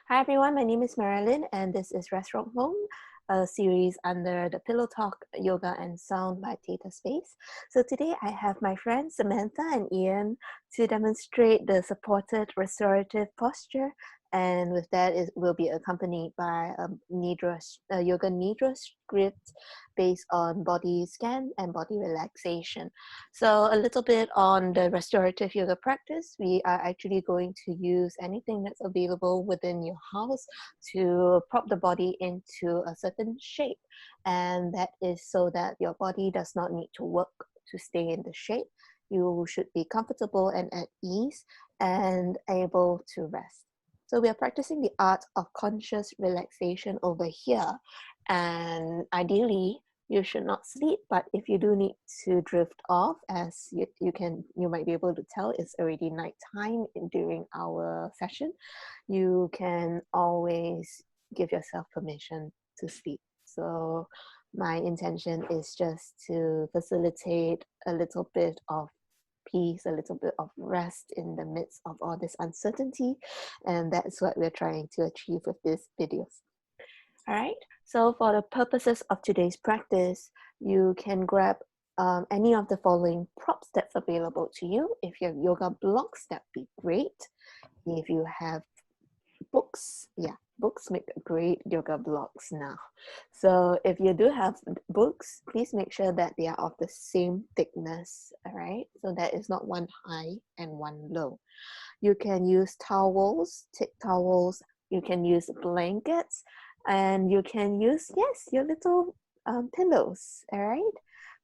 Hi everyone, my name is Marilyn and this is Restaurant Home, a series under the Pillow Talk Yoga and Sound by Theta Space. So today I have my friends Samantha and Ian to demonstrate the supported restorative posture, and with that it will be accompanied by a yoga Nidra script based on body scan and body relaxation. So a little bit on the restorative yoga practice. We are actually going to use anything that's available within your house to prop the body into a certain shape. And that is so that your body does not need to work to stay in the shape. You should be comfortable and at ease and able to rest. So we are practicing the art of conscious relaxation over here. And ideally, you should not sleep, but if you do need to drift off, as you might be able to tell it's already nighttime during our session, you can always give yourself permission to sleep. So my intention is just to facilitate a little bit of peace, a little bit of rest in the midst of all this uncertainty, and that's what we're trying to achieve with these videos. All right, so for the purposes of today's practice, you can grab any of the following props that's available to you. If you have yoga blocks, that'd be great. If you have books, books make great yoga blocks now. So if you do have books, please make sure that they are of the same thickness, all right? So that is not one high and one low. You can use towels, thick towels. You can use blankets, and you can use, yes, your little pillows, all right?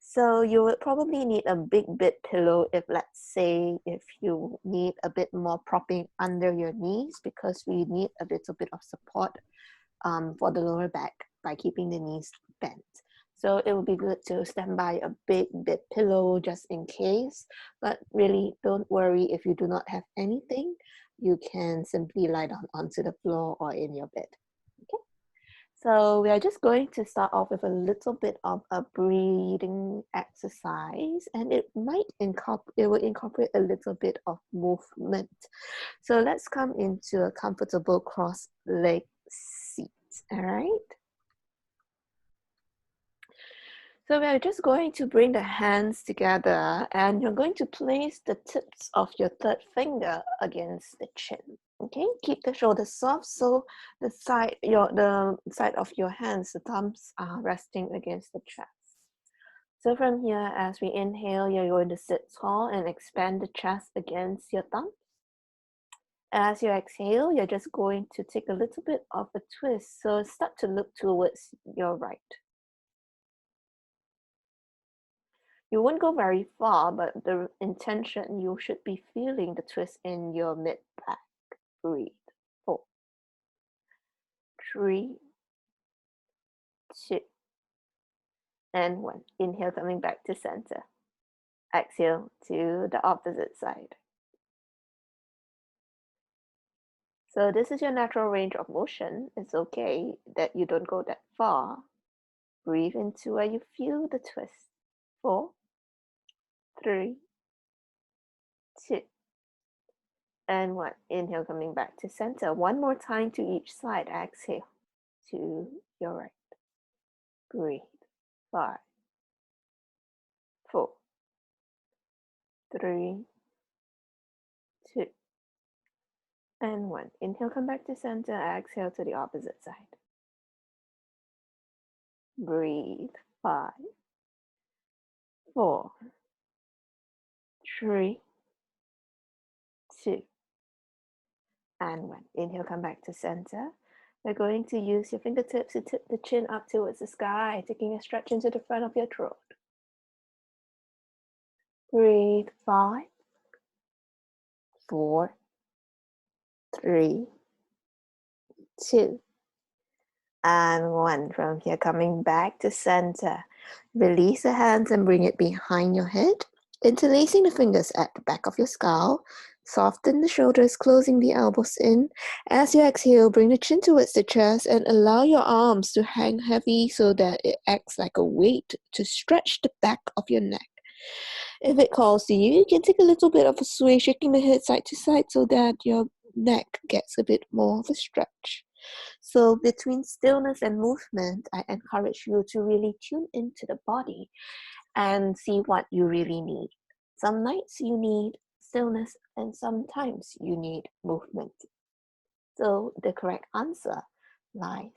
So you would probably need a big bed pillow if, let's say, if you need a bit more propping under your knees, because we need a little bit of support for the lower back by keeping the knees bent. So it would be good to stand by a big bed pillow just in case, but really don't worry if you do not have anything. You can simply lie down onto the floor or in your bed. Okay. So we are just going to start off with a little bit of a breathing exercise, and it will incorporate a little bit of movement. So let's come into a comfortable cross-leg seat. All right. So we're just going to bring the hands together, and you're going to place the tips of your third finger against the chin. Okay, keep the shoulders soft, so the side of your hands, the thumbs are resting against the chest. So from here, as we inhale, you're going to sit tall and expand the chest against your thumbs. As you exhale, you're just going to take a little bit of a twist, so start to look towards your right. You won't go very far, but the intention, you should be feeling the twist in your mid-back. Breathe. 4, 3, 2, and 1. Inhale, coming back to center. Exhale to the opposite side. So this is your natural range of motion. It's okay that you don't go that far. Breathe into where you feel the twist. 4, 3, 2, and 1. Inhale, coming back to center. One more time to each side. Exhale to your right. Breathe. 5, 4, 3, 2, and 1. Inhale, come back to center. Exhale to the opposite side. Breathe. 5, 4, 3, 2, and 1. Inhale, come back to center. We're going to use your fingertips to tip the chin up towards the sky, taking a stretch into the front of your throat. Breathe. 5, 4, 3, 2, and 1. From here, coming back to center. Release the hands and bring it behind your head, interlacing the fingers at the back of your skull. Soften the shoulders, closing the elbows in. As you exhale, bring the chin towards the chest and allow your arms to hang heavy so that it acts like a weight to stretch the back of your neck. If it calls to you, you can take a little bit of a sway, shaking the head side to side so that your neck gets a bit more of a stretch. So between stillness and movement, I encourage you to really tune into the body and see what you really need. Some nights you need stillness and sometimes you need movement. So the correct answer lies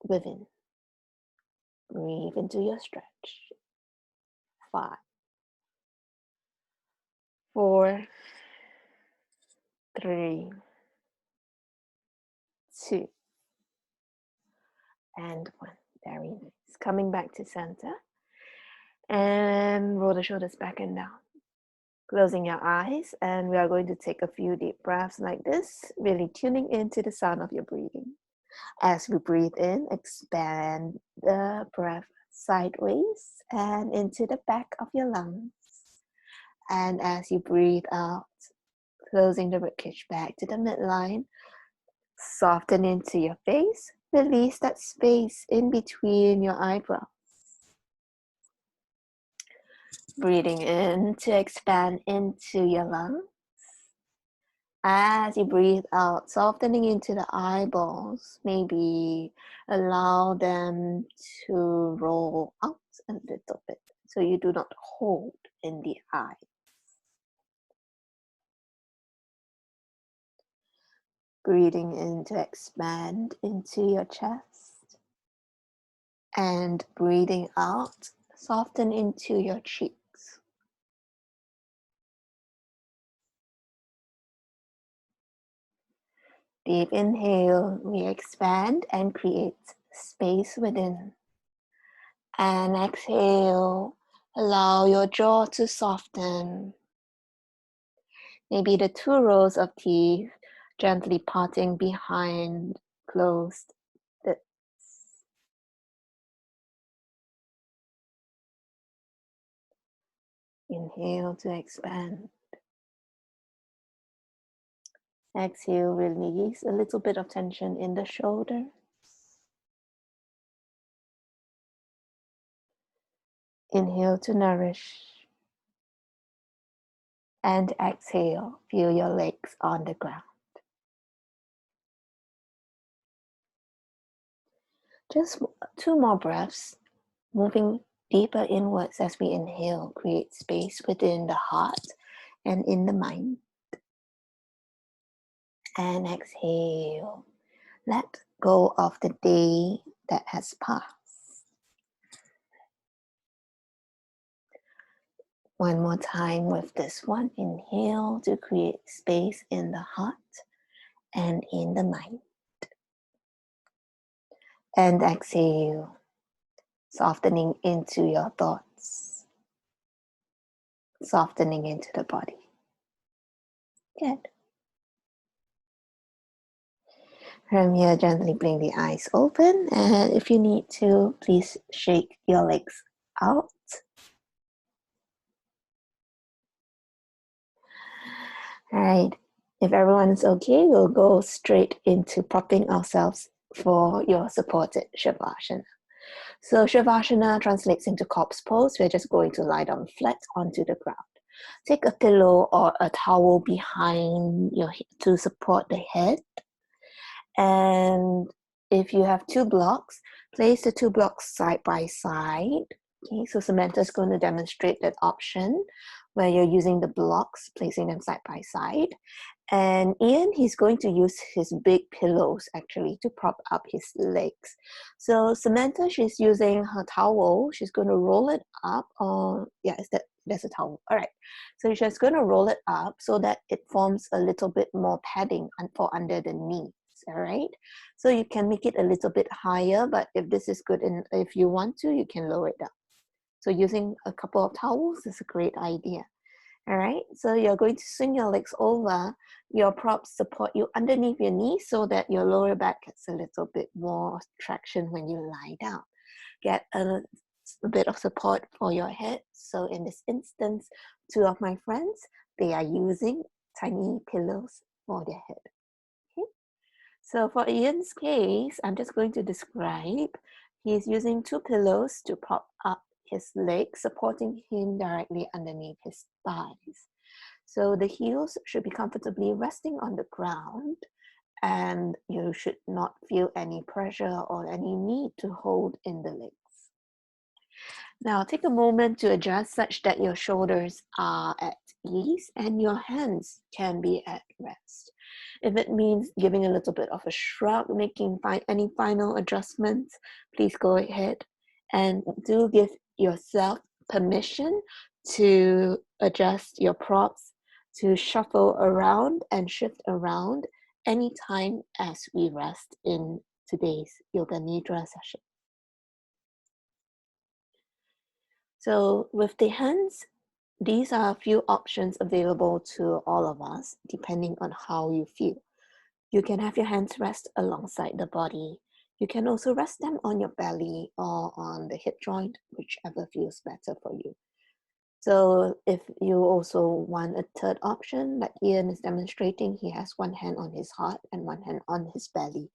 within. Breathe into your stretch. 5, 4, 3, 2, and 1. Very nice. Coming back to center. And roll the shoulders back and down. Closing your eyes, and we are going to take a few deep breaths like this, really tuning into the sound of your breathing. As we breathe in, expand the breath sideways and into the back of your lungs. And as you breathe out, closing the ribcage back to the midline, soften into your face, release that space in between your eyebrows. Breathing in to expand into your lungs. As you breathe out, softening into the eyeballs, maybe allow them to roll out a little bit so you do not hold in the eye. Breathing in to expand into your chest. And breathing out, soften into your cheeks. Deep inhale, we expand and create space within. And exhale, allow your jaw to soften. Maybe the 2 rows of teeth gently parting behind closed lips. Inhale to expand. Exhale, release a little bit of tension in the shoulders. Inhale to nourish. And exhale, feel your legs on the ground. Just 2 more breaths, moving deeper inwards as we inhale, create space within the heart and in the mind. And exhale, let go of the day that has passed. One more time with this one. Inhale to create space in the heart and in the mind. And exhale, softening into your thoughts, softening into the body. Good. From here, gently bring the eyes open, and if you need to, please shake your legs out. All right, if everyone is okay, we'll go straight into propping ourselves for your supported Savasana. So Savasana translates into corpse pose. We're just going to lie down flat onto the ground. Take a pillow or a towel behind your head to support the head. And if you have 2 blocks, place the 2 blocks side by side. Okay, so Samantha is going to demonstrate that option where you're using the blocks, placing them side by side. And Ian, he's going to use his big pillows actually to prop up his legs. So Samantha, she's using her towel. She's going to roll it up. That's a towel. All right. So she's going to roll it up so that it forms a little bit more padding for under the knee. All right, so you can make it a little bit higher, but if this is good and if you want to, you can lower it down. So using a couple of towels is a great idea. All right, so you're going to swing your legs over. Your props support you underneath your knees so that your lower back gets a little bit more traction when you lie down. Get a bit of support for your head. So in this instance, 2 of my friends, they are using tiny pillows for their head. So for Ian's case, I'm just going to describe. He's using 2 pillows to prop up his legs, supporting him directly underneath his thighs. So the heels should be comfortably resting on the ground, and you should not feel any pressure or any need to hold in the legs. Now take a moment to adjust such that your shoulders are at ease and your hands can be at rest. If it means giving a little bit of a shrug, making any final adjustments, please go ahead and do give yourself permission to adjust your props, to shuffle around and shift around anytime as we rest in today's Yoga Nidra session. So with the hands, these are a few options available to all of us, depending on how you feel. You can have your hands rest alongside the body. You can also rest them on your belly or on the hip joint, whichever feels better for you. So if you also want a third option, like Ian is demonstrating, he has one hand on his heart and one hand on his belly.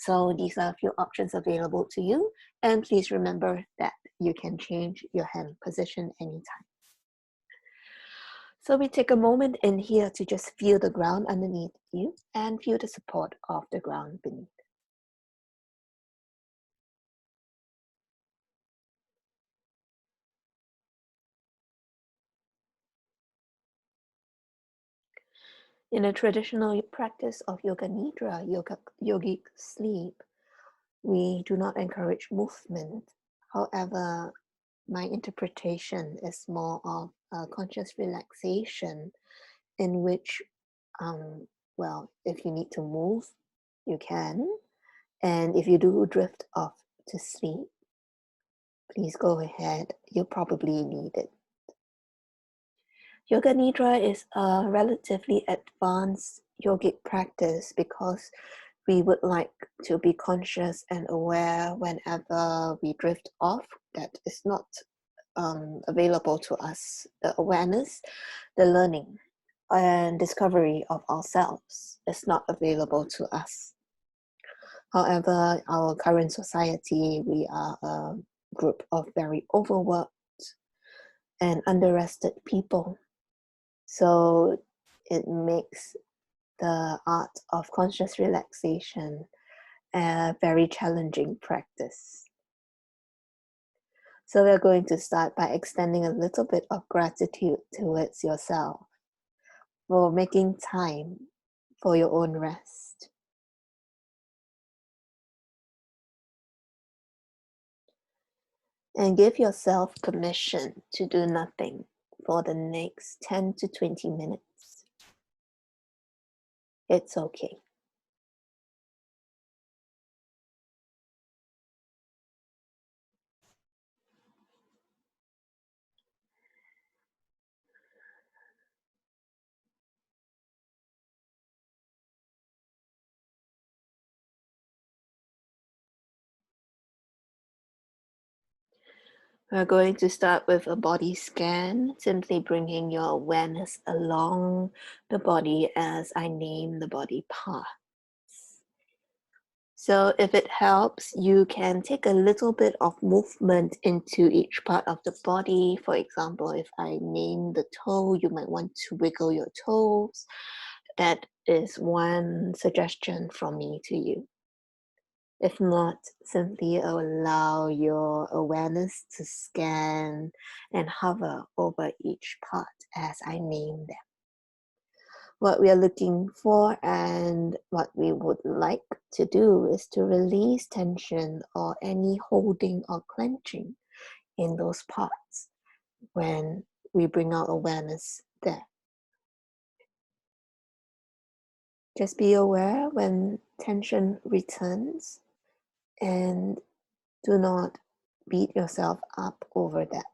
So these are a few options available to you. And please remember that you can change your hand position anytime. So we take a moment in here to just feel the ground underneath you and feel the support of the ground beneath. In a traditional practice of Yoga Nidra, yogic sleep, we do not encourage movement. However, my interpretation is more of a conscious relaxation in which, well, if you need to move, you can. And if you do drift off to sleep, please go ahead. You probably need it. Yoga Nidra is a relatively advanced yogic practice because we would like to be conscious and aware whenever we drift off. That is not available to us. The awareness, the learning, and discovery of ourselves is not available to us. However, our current society, we are a group of very overworked and underrested people. So it makes the art of conscious relaxation a very challenging practice. So we're going to start by extending a little bit of gratitude towards yourself for making time for your own rest. And give yourself permission to do nothing for the next 10 to 20 minutes. It's okay. We're going to start with a body scan, simply bringing your awareness along the body as I name the body parts. So if it helps, you can take a little bit of movement into each part of the body. For example, if I name the toe, you might want to wiggle your toes. That is one suggestion from me to you. If not, simply allow your awareness to scan and hover over each part as I name them. What we are looking for and what we would like to do is to release tension or any holding or clenching in those parts when we bring our awareness there. Just be aware when tension returns and do not beat yourself up over that.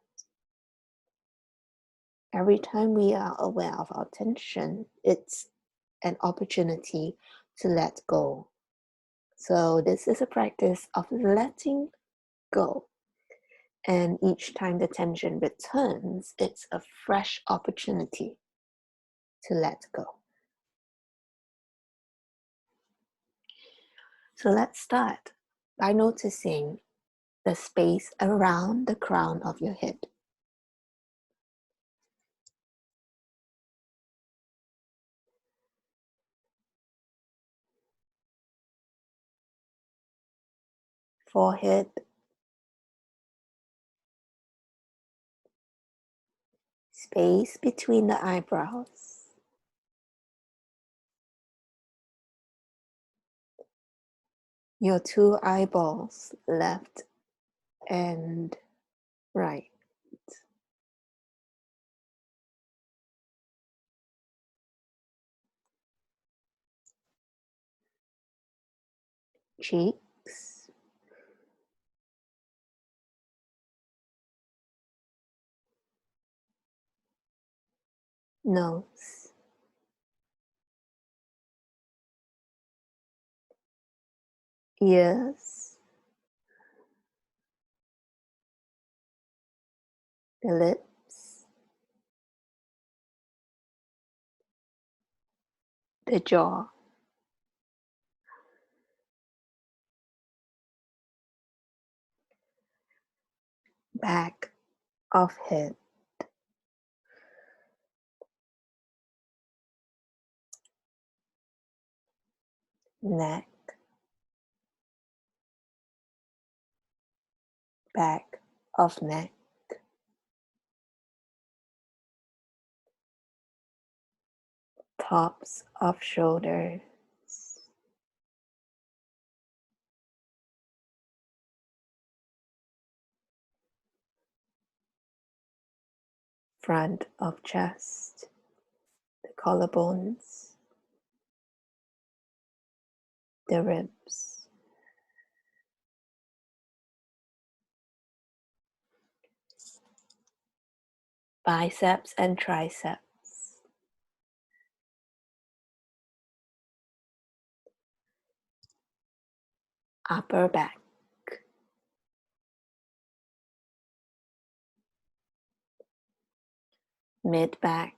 Every time we are aware of our tension, it's an opportunity to let go. So this is a practice of letting go. And each time the tension returns, it's a fresh opportunity to let go. So let's start by noticing the space around the crown of your head. forehead, space between the eyebrows, your two eyeballs, left and right, cheeks, nose, ears, the lips, the jaw, back of head, neck, back of neck, tops of shoulders, front of chest, the collarbones, the ribs, biceps and triceps, upper back, mid back,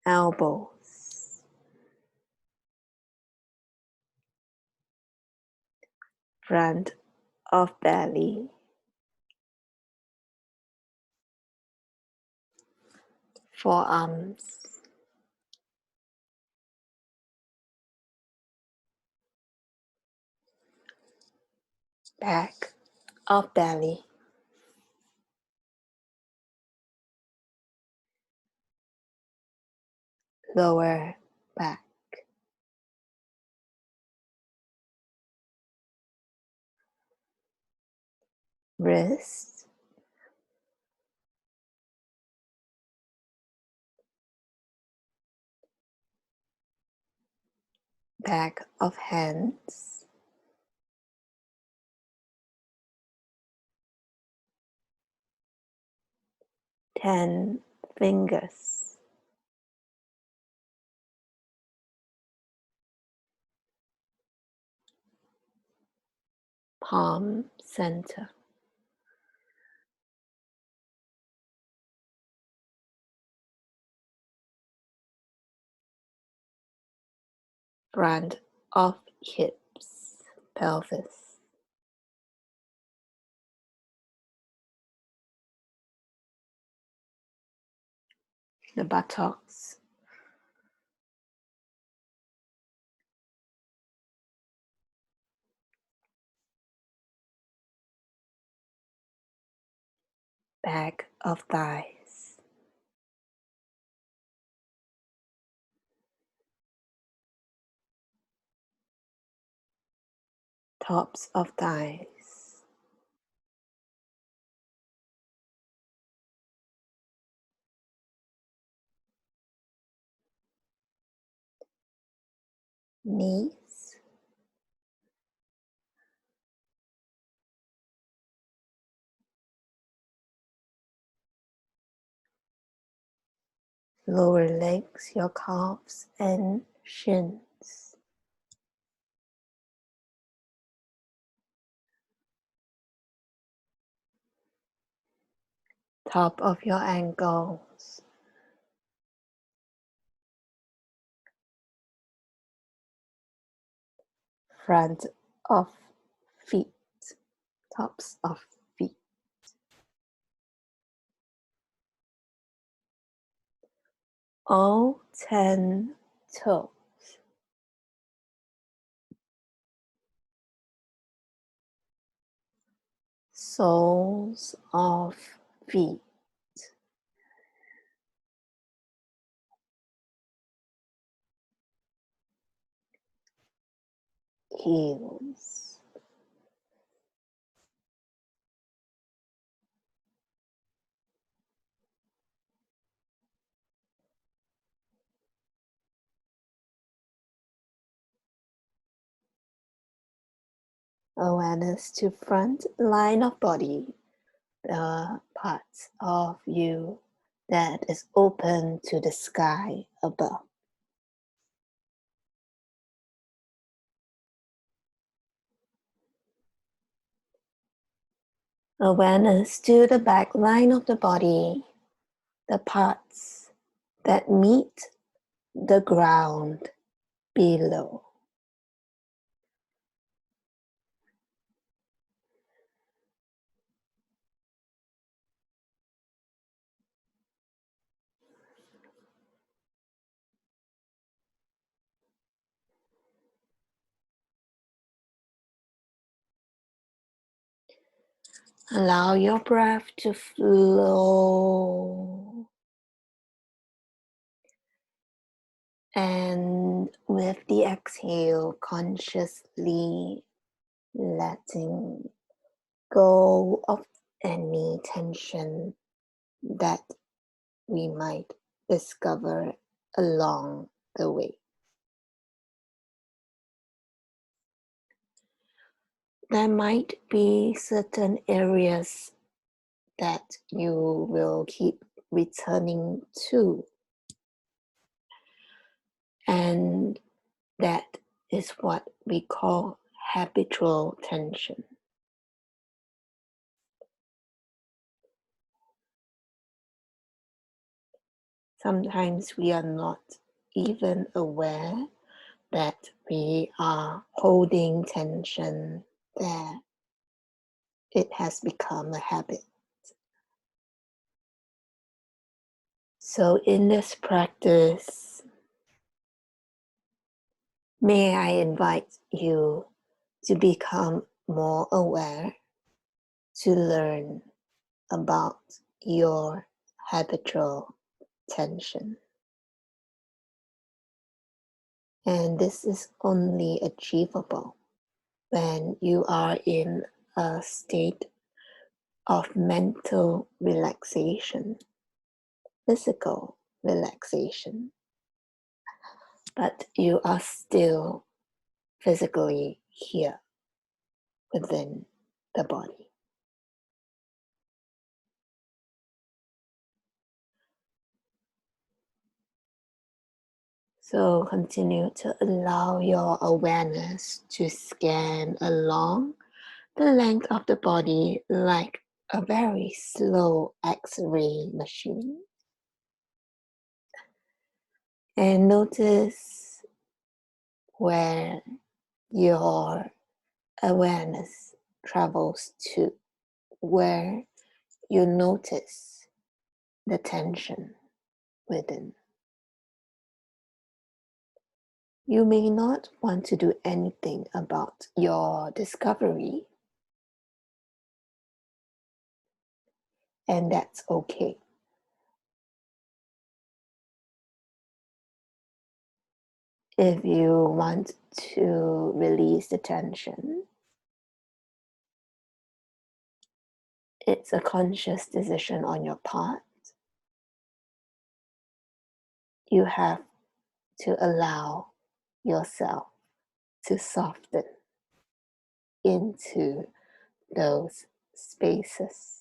elbows, front of belly, forearms, back of belly, lower back, wrist, back of hands, ten fingers, palm center, front of hips, pelvis, the buttocks, back of thighs, tops of thighs, knees, lower legs, your calves and shins, top of your ankles, front of feet, tops of feet, all 10 toes, soles of feet, heels, awareness to front line of body, the parts of you that is open to the sky above. Awareness to the back line of the body, the parts that meet the ground below. Allow your breath to flow. And with the exhale, consciously letting go of any tension that we might discover along the way. There might be certain areas that you will keep returning to, and that is what we call habitual tension. Sometimes we are not even aware that we are holding tension there. It has become a habit. So in this practice, may I invite you to become more aware, to learn about your habitual tension. And this is only achievable when you are in a state of mental relaxation, physical relaxation, but you are still physically here within the body. So continue to allow your awareness to scan along the length of the body like a very slow X-ray machine. And notice where your awareness travels to, where you notice the tension within. You may not want to do anything about your discovery, and that's okay. If you want to release the tension, it's a conscious decision on your part. You have to allow yourself to soften into those spaces.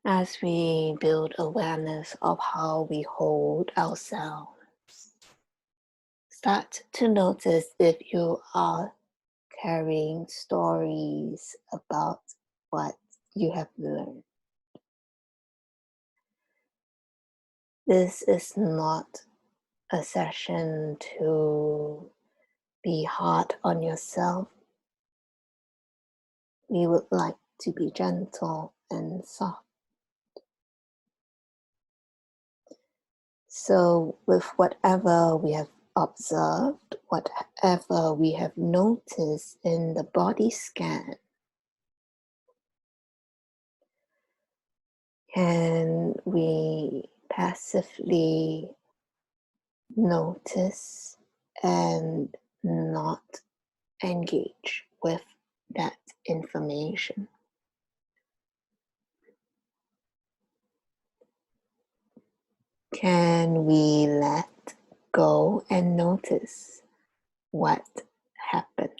As we build awareness of how we hold ourselves, start to notice if you are carrying stories about what you have learned. This is not a session to be hard on yourself. We would like to be gentle and soft. So, with whatever we have observed, whatever we have noticed in the body scan, can we passively notice and not engage with that information? Can we let go and notice what happens?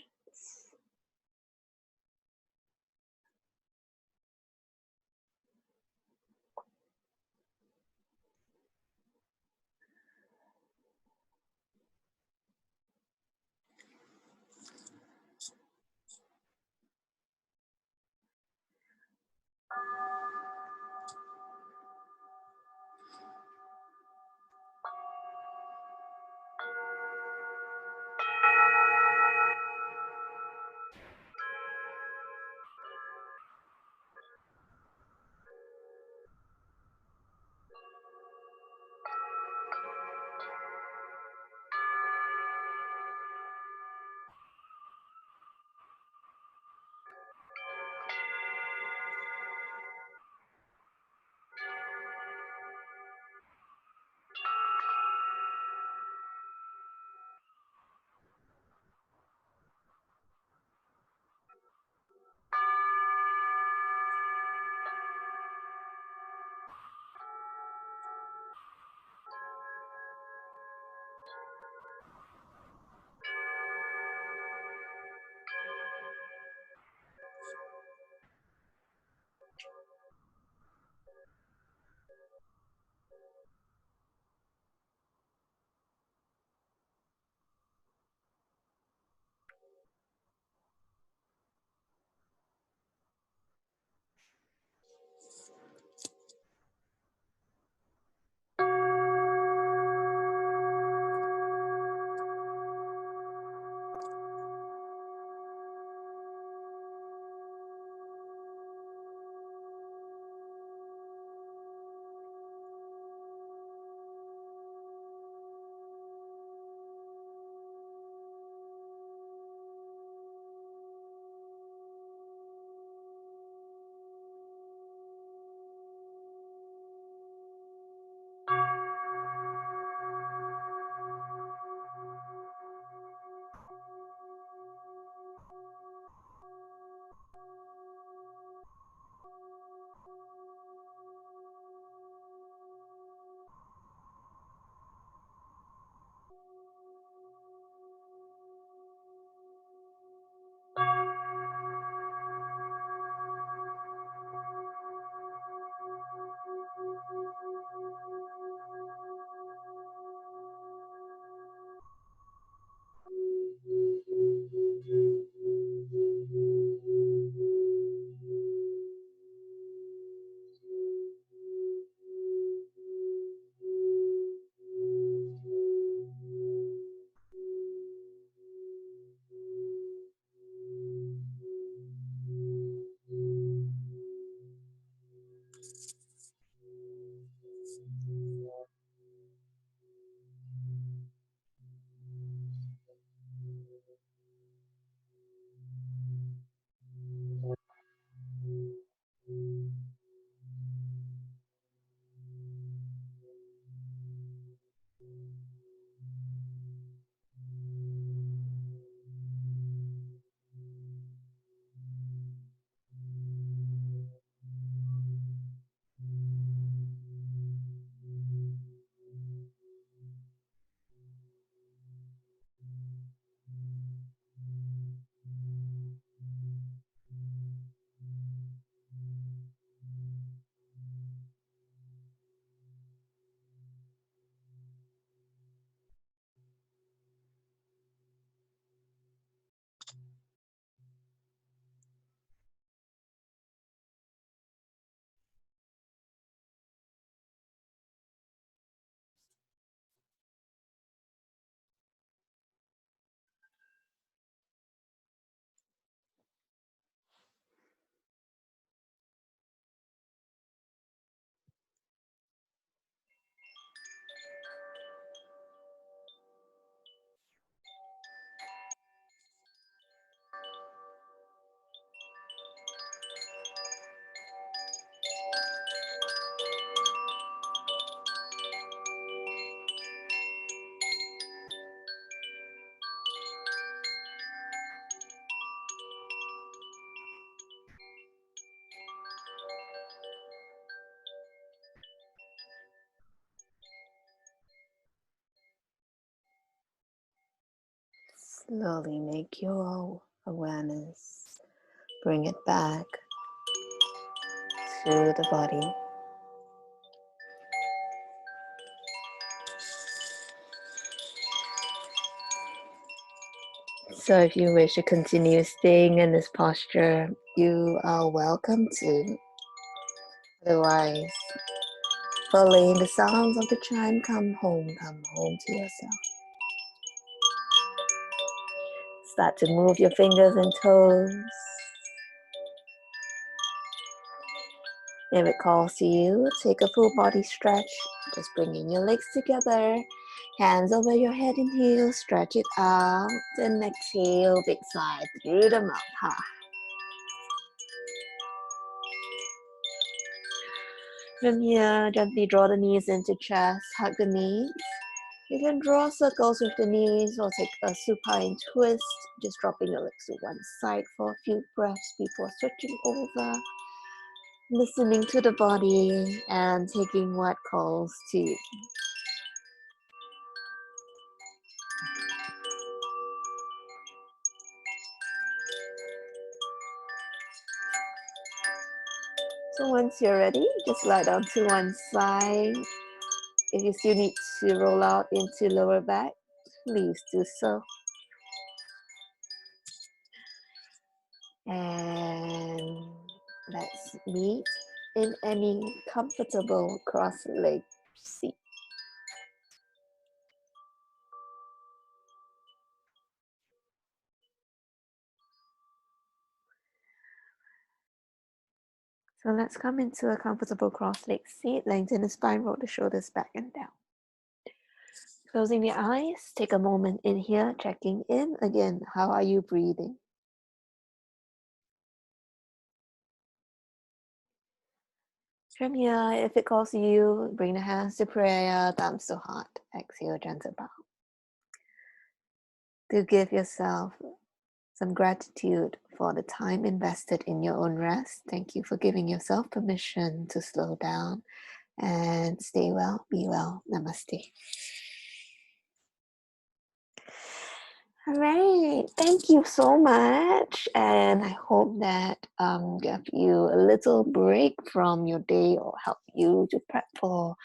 Slowly make your awareness, bring it back to the body. So if you wish to continue staying in this posture, you are welcome to. Otherwise, following the sounds of the chime, come home to yourself. Start to move your fingers and toes. If it calls to you, take a full body stretch. Just bringing your legs together, hands over your head, inhale, stretch it out, and exhale, big sigh through the mouth. From here, gently draw the knees into chest, hug the knees. You can draw circles with the knees or take a supine twist, just dropping your legs to one side for a few breaths before switching over. Listening to the body and taking what calls to you. So once you're ready, just lie down to one side. If you still need to roll out into lower back, please do so. And let's meet in any comfortable cross-legged seat. So let's come into a comfortable cross-legged seat. Lengthen the spine, roll the shoulders back and down. Closing your eyes, take a moment in here, checking in. Again, how are you breathing? From here, if it calls you, bring the hands to prayer, thumbs to heart. Exhale, gentle bow. To give yourself some gratitude for the time invested in your own rest. Thank you for giving yourself permission to slow down and stay well, be well. Namaste. All right, thank you so much, and I hope that gave you a little break from your day or help you to prep for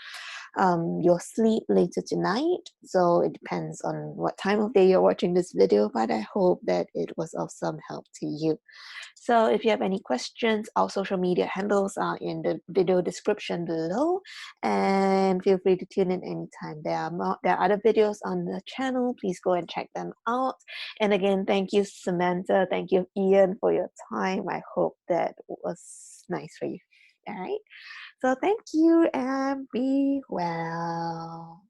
your sleep later tonight. So it depends on what time of day you're watching this video, but I hope that it was of some help to you. So if you have any questions, our social media handles are in the video description below, and feel free to tune in anytime. There are other videos on the channel. Please go and check them out. And again, thank you, Samantha. Thank you, Ian, for your time. I hope that was nice for you. All right. So thank you and be well.